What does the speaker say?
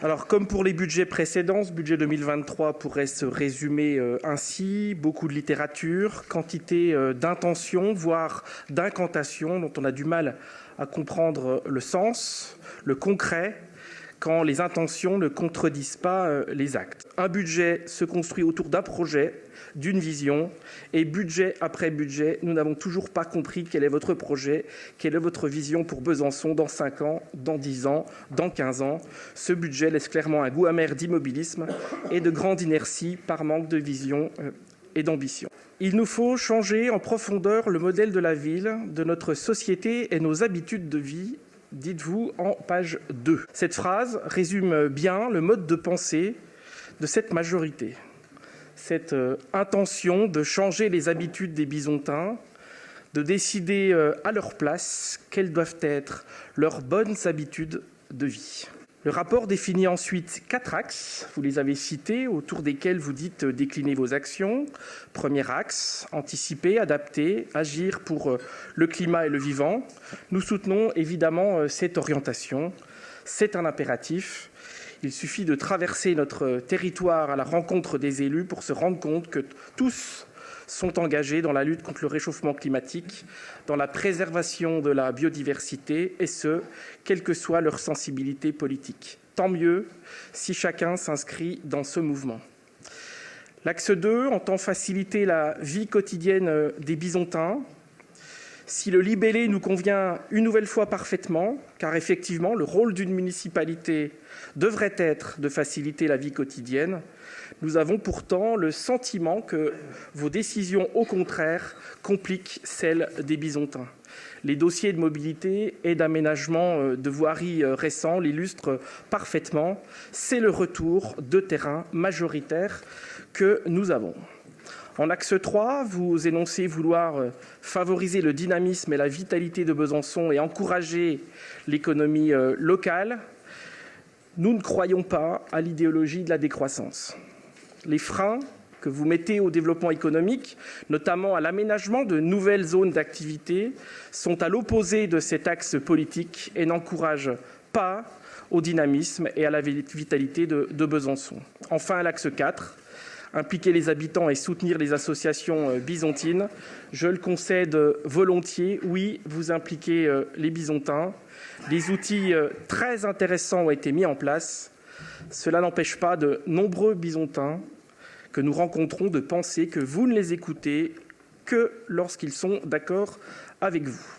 Alors, comme pour les budgets précédents, ce budget 2023 pourrait se résumer ainsi. Beaucoup de littérature, quantité d'intentions, voire d'incantations dont on a du mal à comprendre le sens, le concret, quand les intentions ne contredisent pas les actes. Un budget se construit autour d'un projet, d'une vision, et budget après budget, nous n'avons toujours pas compris quel est votre projet, quelle est votre vision pour Besançon dans 5 ans, dans 10 ans, dans 15 ans. Ce budget laisse clairement un goût amer d'immobilisme et de grande inertie par manque de vision et d'ambition. Il nous faut changer en profondeur le modèle de la ville, de notre société et nos habitudes de vie, dites-vous en page 2. Cette phrase résume bien le mode de pensée de cette majorité. Cette intention de changer les habitudes des Bisontins, de décider à leur place quelles doivent être leurs bonnes habitudes de vie. Le rapport définit ensuite 4 axes, vous les avez cités, autour desquels vous dites décliner vos actions. Premier axe, anticiper, adapter, agir pour le climat et le vivant. Nous soutenons évidemment cette orientation. C'est un impératif. Il suffit de traverser notre territoire à la rencontre des élus pour se rendre compte que tous sont engagés dans la lutte contre le réchauffement climatique, dans la préservation de la biodiversité, et ce, quelle que soit leur sensibilité politique. Tant mieux si chacun s'inscrit dans ce mouvement. L'axe 2 entend faciliter la vie quotidienne des Bisontins. Si le libellé nous convient une nouvelle fois parfaitement, car effectivement, le rôle d'une municipalité devrait être de faciliter la vie quotidienne, nous avons pourtant le sentiment que vos décisions, au contraire, compliquent celles des Bisontins. Les dossiers de mobilité et d'aménagement de voiries récents l'illustrent parfaitement. C'est le retour de terrain majoritaire que nous avons. En axe 3, vous énoncez vouloir favoriser le dynamisme et la vitalité de Besançon et encourager l'économie locale. Nous ne croyons pas à l'idéologie de la décroissance. Les freins que vous mettez au développement économique, notamment à l'aménagement de nouvelles zones d'activité, sont à l'opposé de cet axe politique et n'encouragent pas au dynamisme et à la vitalité de Besançon. Enfin, à l'axe 4, impliquer les habitants et soutenir les associations bisontines. Je le concède volontiers, oui, vous impliquez les Bisontins. Des outils très intéressants ont été mis en place. Cela n'empêche pas de nombreux Bisontins que nous rencontrons de penser que vous ne les écoutez que lorsqu'ils sont d'accord avec vous.